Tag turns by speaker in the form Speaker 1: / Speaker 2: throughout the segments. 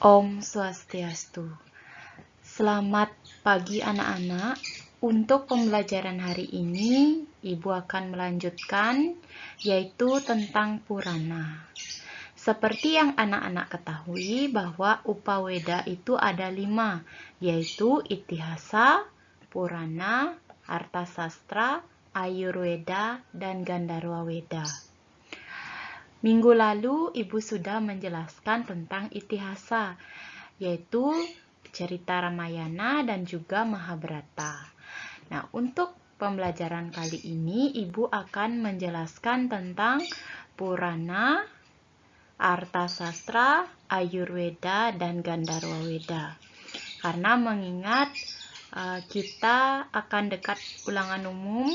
Speaker 1: Om Swastiastu. Selamat pagi anak-anak. Untuk pembelajaran hari ini, Ibu akan melanjutkan yaitu tentang Purana. Seperti yang anak-anak ketahui bahwa Upaweda itu ada 5, yaitu Itihasa, Purana, Arthasastra, Ayurveda, dan Gandharva Weda. Minggu lalu Ibu sudah menjelaskan tentang Itihasa, yaitu cerita Ramayana dan juga Mahabharata. Nah, untuk pembelajaran kali ini Ibu akan menjelaskan tentang Purana, Arthasastra, Ayurveda, dan Gandharva Weda. Karena mengingat kita akan dekat ulangan umum,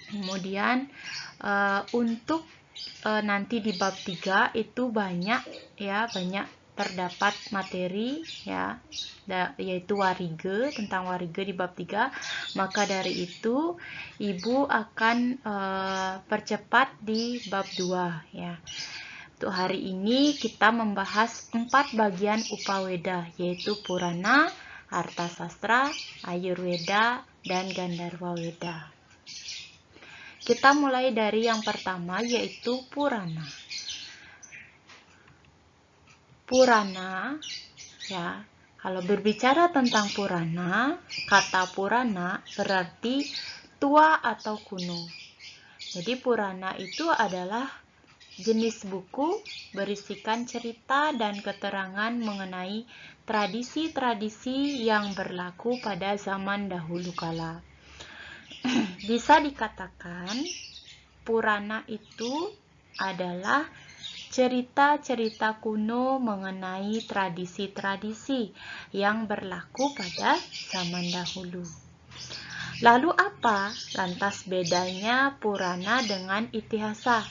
Speaker 1: kemudian untuk nanti di bab 3 itu banyak terdapat materi ya, yaitu warige, tentang warige di bab 3. Maka dari itu Ibu akan percepat di bab 2 ya. Untuk hari ini kita membahas 4 bagian Upaweda, yaitu Purana, Arthasastra, Ayurveda, dan Gandharva Weda. Kita mulai dari yang pertama, yaitu Purana. Purana, ya, kalau berbicara tentang Purana, kata Purana berarti tua atau kuno. Jadi Purana itu adalah jenis buku berisikan cerita dan keterangan mengenai tradisi-tradisi yang berlaku pada zaman dahulu kala. Bisa dikatakan Purana itu adalah cerita-cerita kuno mengenai tradisi-tradisi yang berlaku pada zaman dahulu. Lalu apa lantas bedanya Purana dengan Itihasa?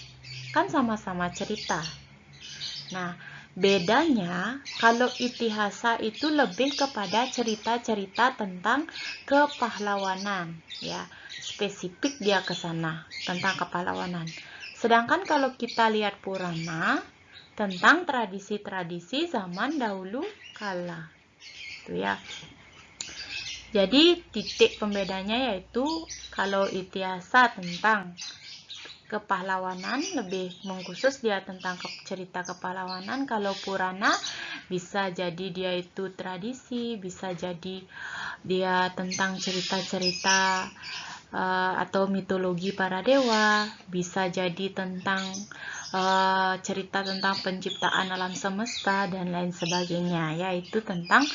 Speaker 1: Kan sama-sama cerita. Nah, bedanya kalau Itihasa itu lebih kepada cerita-cerita tentang kepahlawanan, ya. Spesifik dia ke sana tentang kepahlawanan. Sedangkan kalau kita lihat Purana tentang tradisi-tradisi zaman dahulu kala. Itu ya. Jadi titik pembedanya yaitu kalau Itihasa tentang kepahlawanan, lebih mengkhusus dia tentang cerita kepahlawanan. Kalau Purana bisa jadi dia itu tradisi, bisa jadi dia tentang cerita-cerita atau mitologi para dewa, bisa jadi tentang cerita tentang penciptaan alam semesta dan lain sebagainya, yaitu tentang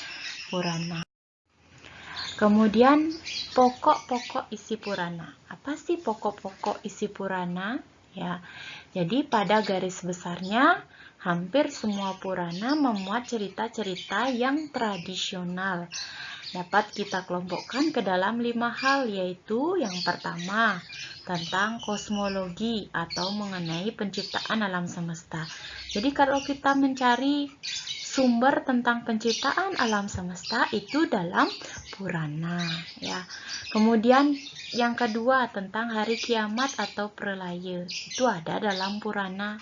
Speaker 1: Purana. Kemudian pokok-pokok isi Purana. Apa sih pokok-pokok isi Purana? Ya, jadi pada garis besarnya hampir semua Purana memuat cerita-cerita yang tradisional. Dapat kita kelompokkan ke dalam 5 hal, yaitu yang pertama tentang kosmologi atau mengenai penciptaan alam semesta. Jadi kalau kita mencari sumber tentang penciptaan alam semesta itu dalam Purana ya. Kemudian yang kedua tentang hari kiamat atau pralaya, itu ada dalam Purana.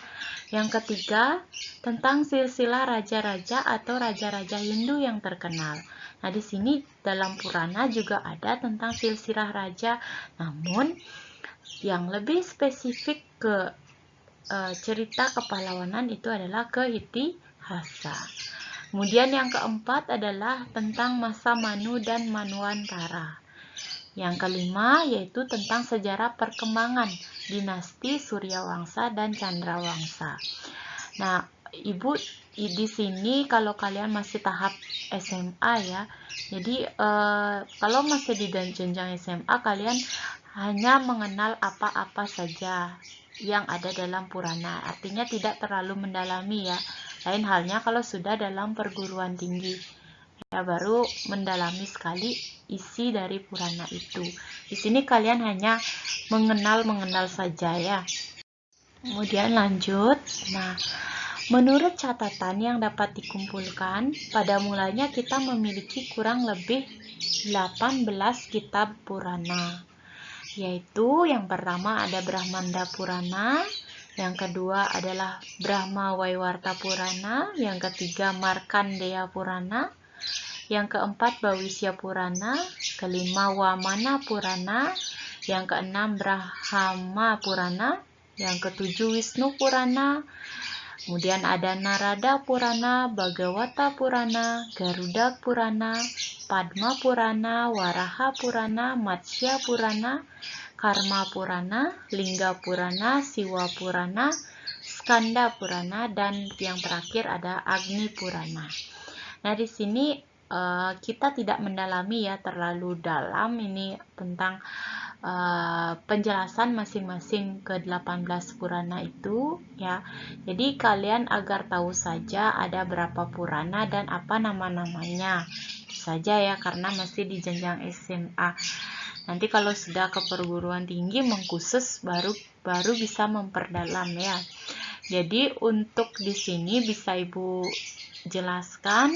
Speaker 1: Yang ketiga tentang silsilah raja-raja atau raja-raja Hindu yang terkenal. Nah, di sini dalam Purana juga ada tentang silsilah raja, namun yang lebih spesifik ke cerita kepahlawanan itu adalah ke Itihasa. Kemudian yang keempat adalah tentang masa Manu dan Manwantara. Yang kelima yaitu tentang sejarah perkembangan dinasti Suryawangsa dan Chandrawangsa. Nah, Ibu di sini kalau kalian masih tahap SMA ya, jadi kalau masih di jenjang SMA kalian hanya mengenal apa-apa saja yang ada dalam Purana, artinya tidak terlalu mendalami ya. Lain halnya kalau sudah dalam perguruan tinggi ya, baru mendalami sekali isi dari Purana itu. Di sini kalian hanya mengenal saja ya. Kemudian lanjut. Nah, menurut catatan yang dapat dikumpulkan, pada mulanya kita memiliki kurang lebih 18 kitab Purana, yaitu yang pertama ada Brahmanda Purana, Yang kedua adalah Brahma Waiwarta Purana. Yang ketiga Markandeya Purana. Yang keempat Bhawisya Purana. Kelima Wamana Purana. Yang keenam Brahma Purana. Yang ketujuh Wisnu Purana. Kemudian ada Narada Purana, Bhagavata Purana, Garuda Purana, Padma Purana, Waraha Purana, Matsya Purana, Karma Purana, Lingga Purana, Siwa Purana, Skanda Purana, dan yang terakhir ada Agni Purana. Nah, di sini kita tidak mendalami ya terlalu dalam ini tentang penjelasan masing-masing ke-18 Purana itu ya. Jadi kalian agar tahu saja ada berapa Purana dan apa nama-namanya. Itu saja ya, karena masih di jenjang SMA. Nanti kalau sudah ke perguruan tinggi mengkhusus baru bisa memperdalam ya. Jadi untuk di sini bisa Ibu jelaskan,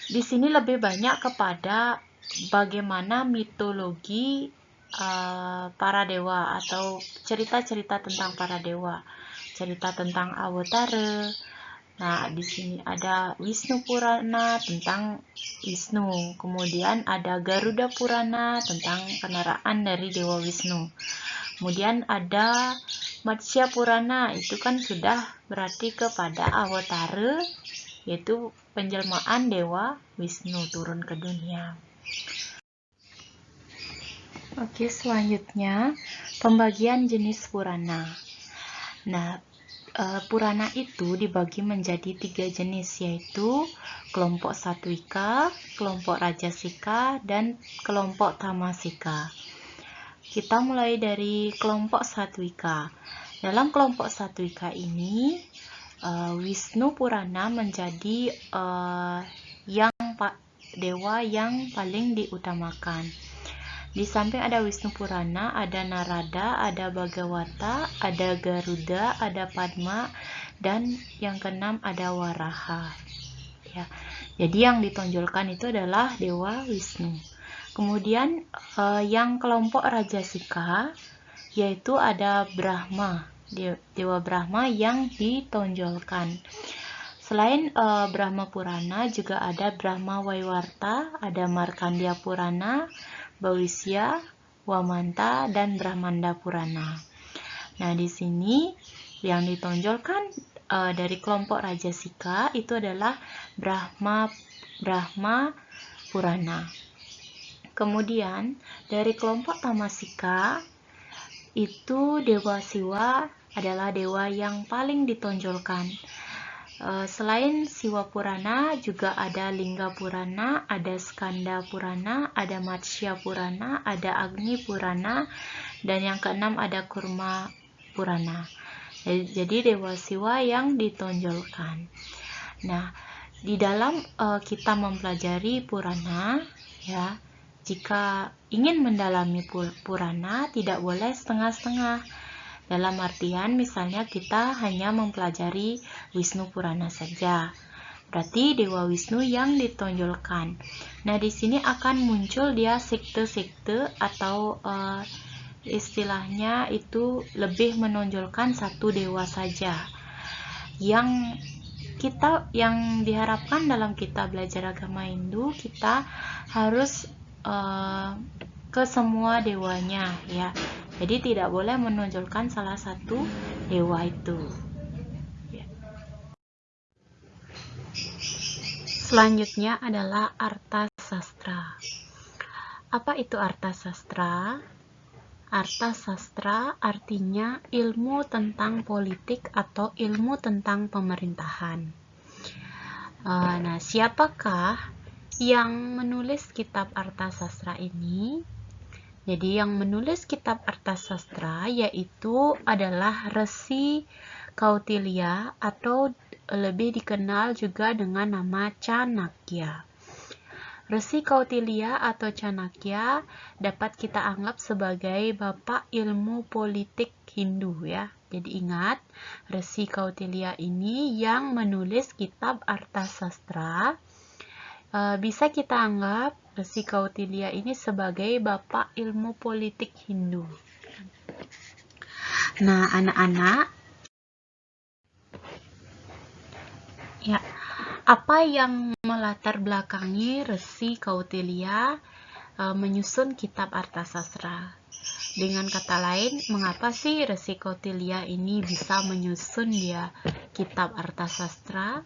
Speaker 1: di sini lebih banyak kepada bagaimana mitologi para dewa atau cerita-cerita tentang para dewa, cerita tentang Awatara. Nah, di sini ada Wisnu Purana tentang Wisnu, kemudian ada Garuda Purana tentang kendaraan dari Dewa Wisnu. Kemudian ada Matsya Purana, itu kan sudah berarti kepada Awatara, yaitu penjelmaan Dewa Wisnu turun ke dunia. Oke, selanjutnya pembagian jenis Purana. Nah, Purana itu dibagi menjadi 3 jenis, yaitu kelompok Satwika, kelompok Rajasika, dan kelompok Tamasika. Kita mulai dari kelompok Satwika. Dalam kelompok Satwika ini, Wisnu Purana menjadi dewa yang paling diutamakan. Di samping ada Wisnu Purana, ada Narada, ada Bhagavata, ada Garuda, ada Padma, dan yang keenam ada Waraha. Ya. Jadi yang ditonjolkan itu adalah Dewa Wisnu. Kemudian yang kelompok Rajasika, yaitu ada Brahma, Dewa Brahma yang ditonjolkan. Selain Brahma Purana juga ada Brahma Waiwarta, ada Markandeya Purana, Bhawisya, Wamanta, dan Brahmanda Purana. Nah, di sini yang ditonjolkan dari kelompok Rajasika itu adalah Brahma Purana. Kemudian dari kelompok Tamasika itu Dewa Siwa adalah dewa yang paling ditonjolkan. Selain Siwa Purana juga ada Lingga Purana, ada Skanda Purana, ada Matsya Purana, ada Agni Purana, dan yang keenam ada Kurma Purana. Jadi Dewa Siwa yang ditonjolkan. Nah, di dalam kita mempelajari Purana ya, jika ingin mendalami Purana tidak boleh setengah-setengah. Dalam artian misalnya kita hanya mempelajari Wisnu Purana saja, berarti Dewa Wisnu yang ditonjolkan. Nah, di sini akan muncul dia sekte-sekte atau istilahnya itu lebih menonjolkan satu dewa saja. Yang diharapkan dalam kita belajar agama Hindu, kita harus ke semua dewanya ya. Jadi tidak boleh menonjolkan salah satu dewa itu. Selanjutnya adalah Arta Sastra. Apa itu Arta Sastra? Arta Sastra artinya ilmu tentang politik atau ilmu tentang pemerintahan. Nah, siapakah yang menulis kitab Arta Sastra ini? Jadi yang menulis kitab Arta Sastra yaitu adalah Resi Kautilya atau lebih dikenal juga dengan nama Chanakya. Resi Kautilya atau Chanakya dapat kita anggap sebagai bapak ilmu politik Hindu ya. Jadi ingat, Resi Kautilya ini yang menulis kitab Arta Sastra. Bisa kita anggap Resi Kautilya ini sebagai bapak ilmu politik Hindu. Nah, anak-anak, ya, apa yang melatar belakangi Resi Kautilya menyusun kitab Arthasastra? Dengan kata lain, mengapa sih Resi Kautilya ini bisa menyusun dia kitab Arthasastra?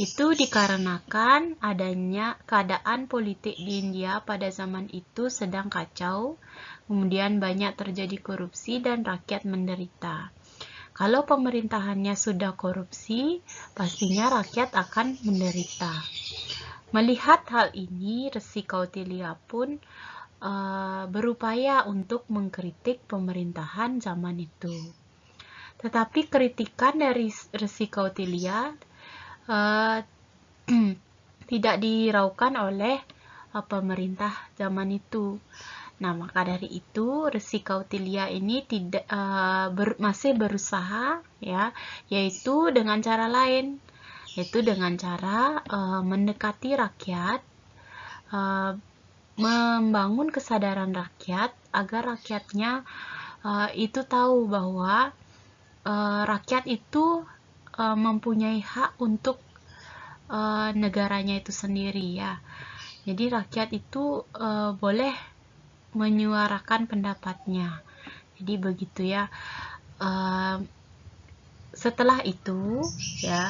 Speaker 1: Itu dikarenakan adanya keadaan politik di India pada zaman itu sedang kacau, kemudian banyak terjadi korupsi dan rakyat menderita. Kalau pemerintahannya sudah korupsi, pastinya rakyat akan menderita. Melihat hal ini, Resi Kautilya pun berupaya untuk mengkritik pemerintahan zaman itu. Tetapi kritikan dari Resi Kautilya tidak diraukan oleh pemerintah zaman itu. Nah, maka dari itu Resi Kautilya ini masih berusaha, ya, yaitu dengan cara lain, yaitu dengan cara mendekati rakyat, membangun kesadaran rakyat agar rakyatnya itu tahu bahwa rakyat itu mempunyai hak untuk negaranya itu sendiri, ya. Jadi rakyat itu boleh menyuarakan pendapatnya. Jadi begitu, ya. Setelah itu, ya,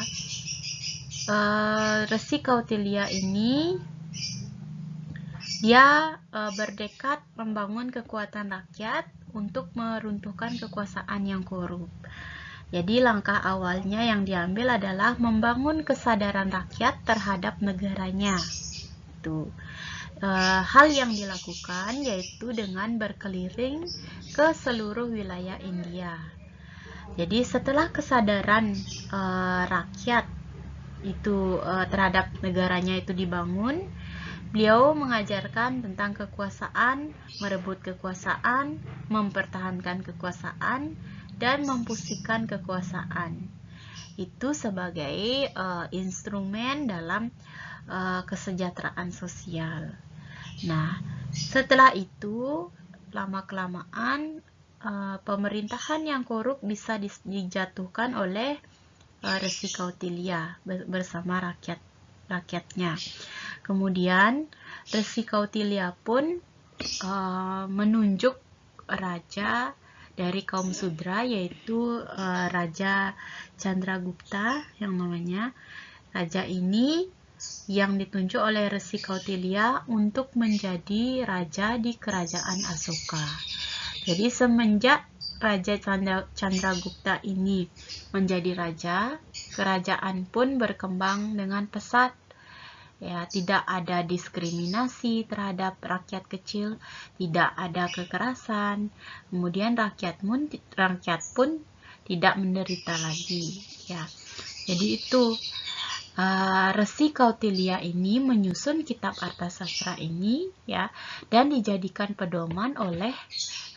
Speaker 1: Resi Kautilya ini dia bertekad membangun kekuatan rakyat untuk meruntuhkan kekuasaan yang korup. Jadi langkah awalnya yang diambil adalah membangun kesadaran rakyat terhadap negaranya. Itu hal yang dilakukan yaitu dengan berkeliling ke seluruh wilayah India. Jadi setelah kesadaran rakyat itu terhadap negaranya itu dibangun, beliau mengajarkan tentang kekuasaan, merebut kekuasaan, mempertahankan kekuasaan, dan memfungsikan kekuasaan. Itu sebagai instrumen dalam kesejahteraan sosial. Nah, setelah itu lama-kelamaan pemerintahan yang korup bisa dijatuhkan oleh Resi Kautilya bersama rakyatnya. Kemudian Resi Kautilya pun menunjuk raja dari kaum Sudra, yaitu Raja Chandragupta yang namanya. Raja ini yang ditunjuk oleh Resi Kautilya untuk menjadi raja di kerajaan Asoka. Jadi semenjak Raja Chandragupta ini menjadi raja, kerajaan pun berkembang dengan pesat. Ya, tidak ada diskriminasi terhadap rakyat kecil, tidak ada kekerasan. Kemudian rakyat pun tidak menderita lagi. Ya, jadi itu Resi Kautilya ini menyusun kitab Arthasastra ini, ya, dan dijadikan pedoman oleh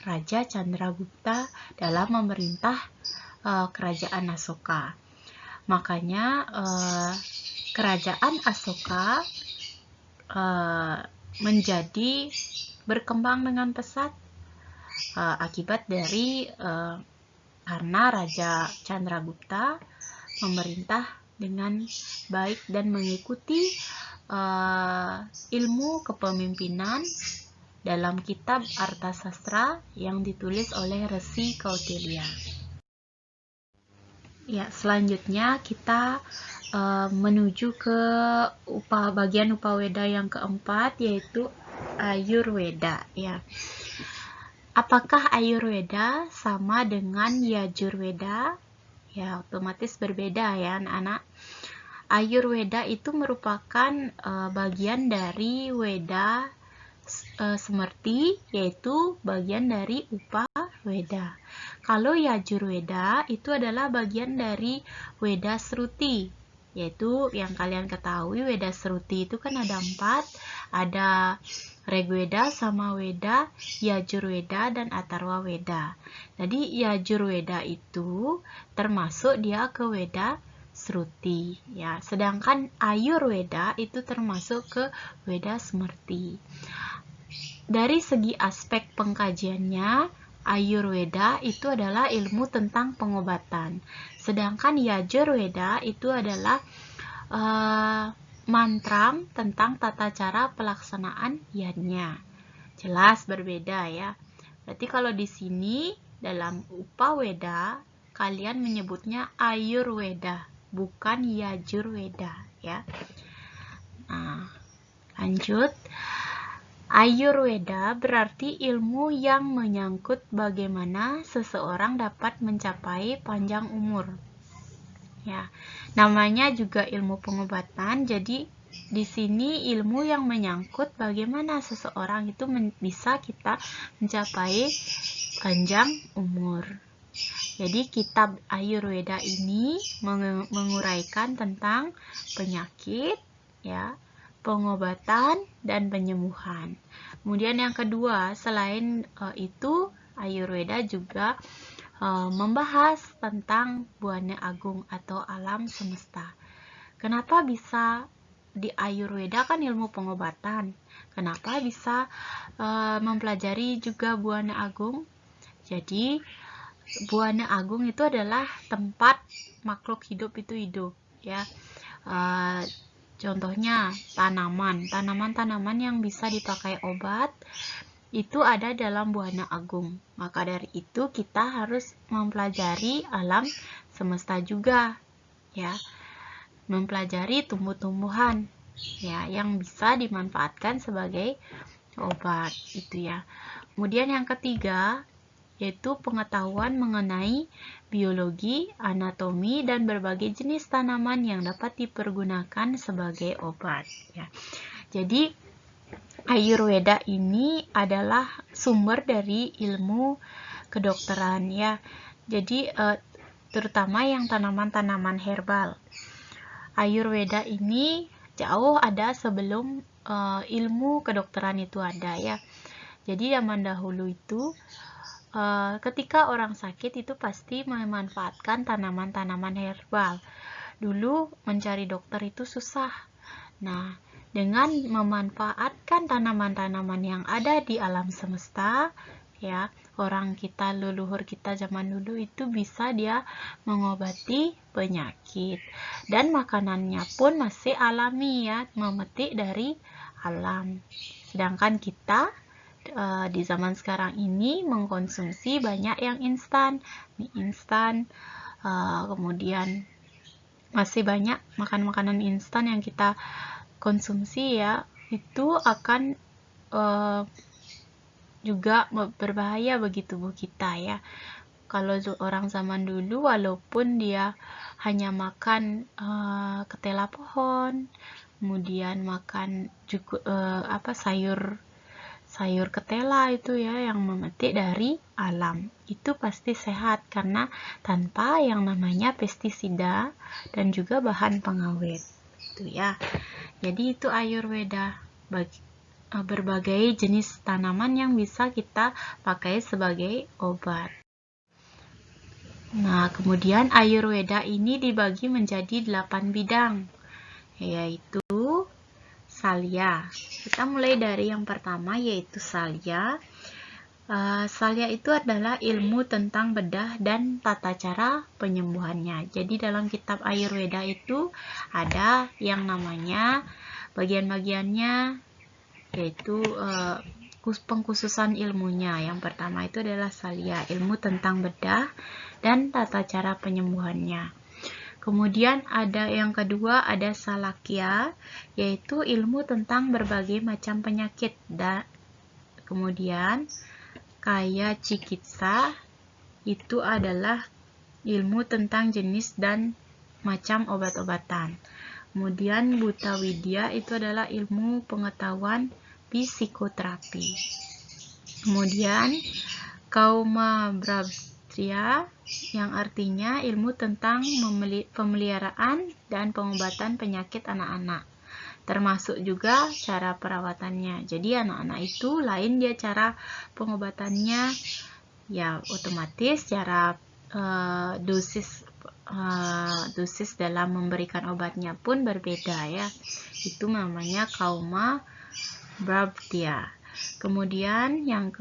Speaker 1: Raja Chandragupta dalam memerintah kerajaan Asoka. Makanya kerajaan Asoka menjadi berkembang dengan pesat akibat dari karena Raja Chandragupta memerintah dengan baik dan mengikuti ilmu kepemimpinan dalam kitab Arthasastra yang ditulis oleh Resi Kautilya. Ya, selanjutnya kita menuju ke bagian Upaweda yang keempat, yaitu Ayurveda. Ya, apakah Ayurveda sama dengan Yajurveda? Ya, otomatis berbeda, ya anak-anak. Ayurveda itu merupakan bagian dari Weda Semerti, yaitu bagian dari Upaweda. Kalau Yajurveda itu adalah bagian dari Weda Sruti, yaitu yang kalian ketahui Weda Sruti itu kan ada 4, ada Rigveda, Samaveda, Yajurveda, dan Atharvaveda. Jadi Yajurveda itu termasuk dia ke Weda Sruti, ya. Sedangkan Ayurveda itu termasuk ke Weda Semerti. Dari segi aspek pengkajiannya, Ayurveda itu adalah ilmu tentang pengobatan. Sedangkan Yajurveda itu adalah mantra tentang tata cara pelaksanaan yajna. Jelas berbeda ya. Berarti kalau di sini dalam Upaweda kalian menyebutnya Ayurveda, bukan Yajurveda ya. Nah, lanjut. Ayurveda berarti ilmu yang menyangkut bagaimana seseorang dapat mencapai panjang umur. Ya, namanya juga ilmu pengobatan. Jadi di sini ilmu yang menyangkut bagaimana seseorang itu bisa kita mencapai panjang umur. Jadi kitab Ayurveda ini menguraikan tentang penyakit, ya, pengobatan dan penyembuhan. Kemudian yang kedua, selain itu Ayurveda juga membahas tentang Buana Agung atau alam semesta. Kenapa bisa di Ayurveda kan ilmu pengobatan? Kenapa bisa mempelajari juga Buana Agung? Jadi Buana Agung itu adalah tempat makhluk hidup itu hidup, ya. Contohnya tanaman yang bisa dipakai obat itu ada dalam Buana Agung. Maka dari itu kita harus mempelajari alam semesta juga, ya. Mempelajari tumbuh-tumbuhan, ya, yang bisa dimanfaatkan sebagai obat, itu ya. Kemudian yang ketiga yaitu pengetahuan mengenai biologi, anatomi, dan berbagai jenis tanaman yang dapat dipergunakan sebagai obat. Ya. Jadi, Ayurveda ini adalah sumber dari ilmu kedokteran, ya. Jadi, terutama yang tanaman-tanaman herbal. Ayurveda ini jauh ada sebelum ilmu kedokteran itu ada, ya. Jadi, zaman dahulu itu ketika orang sakit itu pasti memanfaatkan tanaman-tanaman herbal. Dulu mencari dokter itu susah. Nah, dengan memanfaatkan tanaman-tanaman yang ada di alam semesta, ya, orang kita, leluhur kita zaman dulu itu bisa dia mengobati penyakit. Dan makanannya pun masih alami, ya, memetik dari alam. Sedangkan kita di zaman sekarang ini mengkonsumsi banyak yang instan, mie instan, kemudian masih banyak makanan instan yang kita konsumsi, ya, itu akan juga berbahaya bagi tubuh kita, ya. Kalau orang zaman dulu walaupun dia hanya makan ketela pohon, kemudian makan juga sayur ketela itu, ya, yang memetik dari alam, itu pasti sehat karena tanpa yang namanya pestisida dan juga bahan pengawet, itu ya. Jadi itu Ayurveda, berbagai jenis tanaman yang bisa kita pakai sebagai obat. Nah, kemudian Ayurveda ini dibagi menjadi 8 bidang, yaitu Salya. Kita mulai dari yang pertama, yaitu Salya. Salya itu adalah ilmu tentang bedah dan tata cara penyembuhannya. Jadi dalam kitab Ayurveda itu ada yang namanya bagian-bagiannya, yaitu pengkhususan ilmunya. Yang pertama itu adalah Salya, ilmu tentang bedah dan tata cara penyembuhannya. Kemudian ada yang kedua, ada Salakya, yaitu ilmu tentang berbagai macam penyakit. Kemudian Kaya Cikitsa itu adalah ilmu tentang jenis dan macam obat-obatan. Kemudian Buta Widya itu adalah ilmu pengetahuan psikoterapi. Kemudian Kauma Brabdya yang artinya ilmu tentang pemeliharaan dan pengobatan penyakit anak-anak, termasuk juga cara perawatannya. Jadi anak-anak itu lain dia cara pengobatannya, ya, otomatis cara dosis dalam memberikan obatnya pun berbeda, ya. Itu namanya Kauma Brabdya. Kemudian yang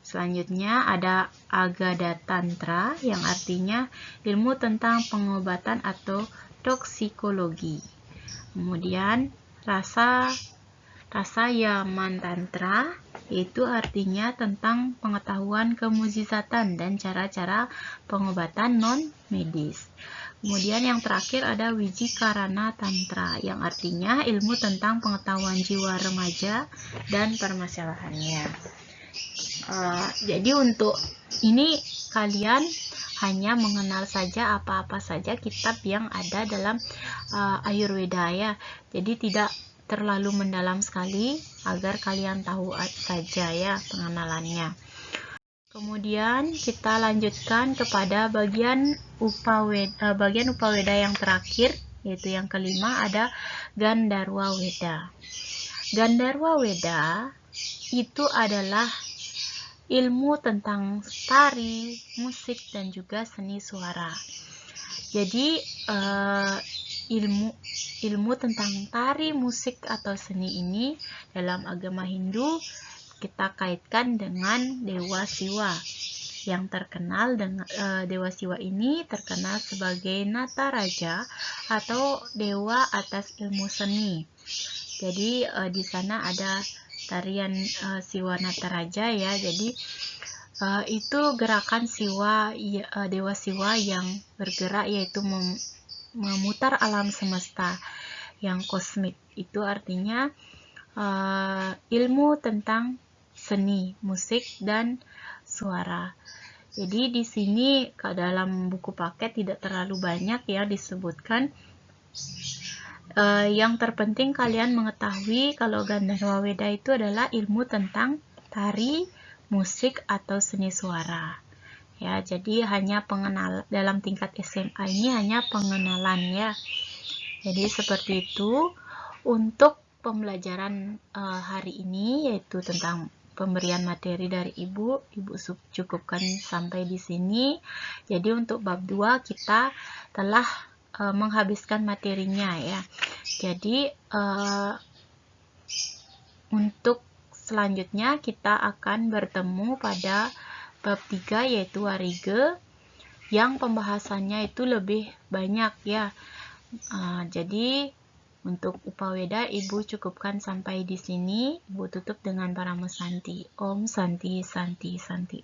Speaker 1: Selanjutnya ada Agada Tantra yang artinya ilmu tentang pengobatan atau toksikologi. Kemudian rasa Yaman Tantra, yaitu artinya tentang pengetahuan kemukjizatan dan cara-cara pengobatan non-medis. Kemudian yang terakhir ada Wijikarana Tantra, yang artinya ilmu tentang pengetahuan jiwa remaja dan permasalahannya. Jadi untuk ini kalian hanya mengenal saja apa-apa saja kitab yang ada dalam Ayurveda ya. Jadi tidak terlalu mendalam sekali, agar kalian tahu saja ya pengenalannya. Kemudian kita lanjutkan kepada bagian Upaweda yang terakhir, yaitu yang kelima, ada Gandharwa Weda. Gandharwa Weda itu adalah ilmu tentang tari, musik, dan juga seni suara. Jadi ilmu tentang tari, musik, atau seni ini dalam agama Hindu kita kaitkan dengan Dewa Siwa. Yang terkenal dengan Dewa Siwa ini terkenal sebagai Nataraja atau dewa atas ilmu seni. Jadi di sana ada tarian Siwa Nataraja ya. Jadi itu gerakan Dewa Siwa yang bergerak, yaitu memutar alam semesta yang kosmik. Itu artinya ilmu tentang seni, musik, dan suara. Jadi di sini dalam buku paket tidak terlalu banyak ya disebutkan. Yang terpenting kalian mengetahui kalau Gandharwa Weda itu adalah ilmu tentang tari, musik, atau seni suara. Ya, jadi hanya pengenalan dalam tingkat SMA ini, hanya pengenalan ya. Jadi seperti itu untuk pembelajaran hari ini, yaitu tentang pemberian materi dari Ibu cukupkan sampai di sini. Jadi untuk bab 2 kita telah menghabiskan materinya ya. Jadi untuk selanjutnya kita akan bertemu pada bab 3, yaitu Warige, yang pembahasannya itu lebih banyak ya. Jadi untuk Upaweda Ibu cukupkan sampai di sini. Ibu tutup dengan Paramesanti. Om Santi Santi Santi.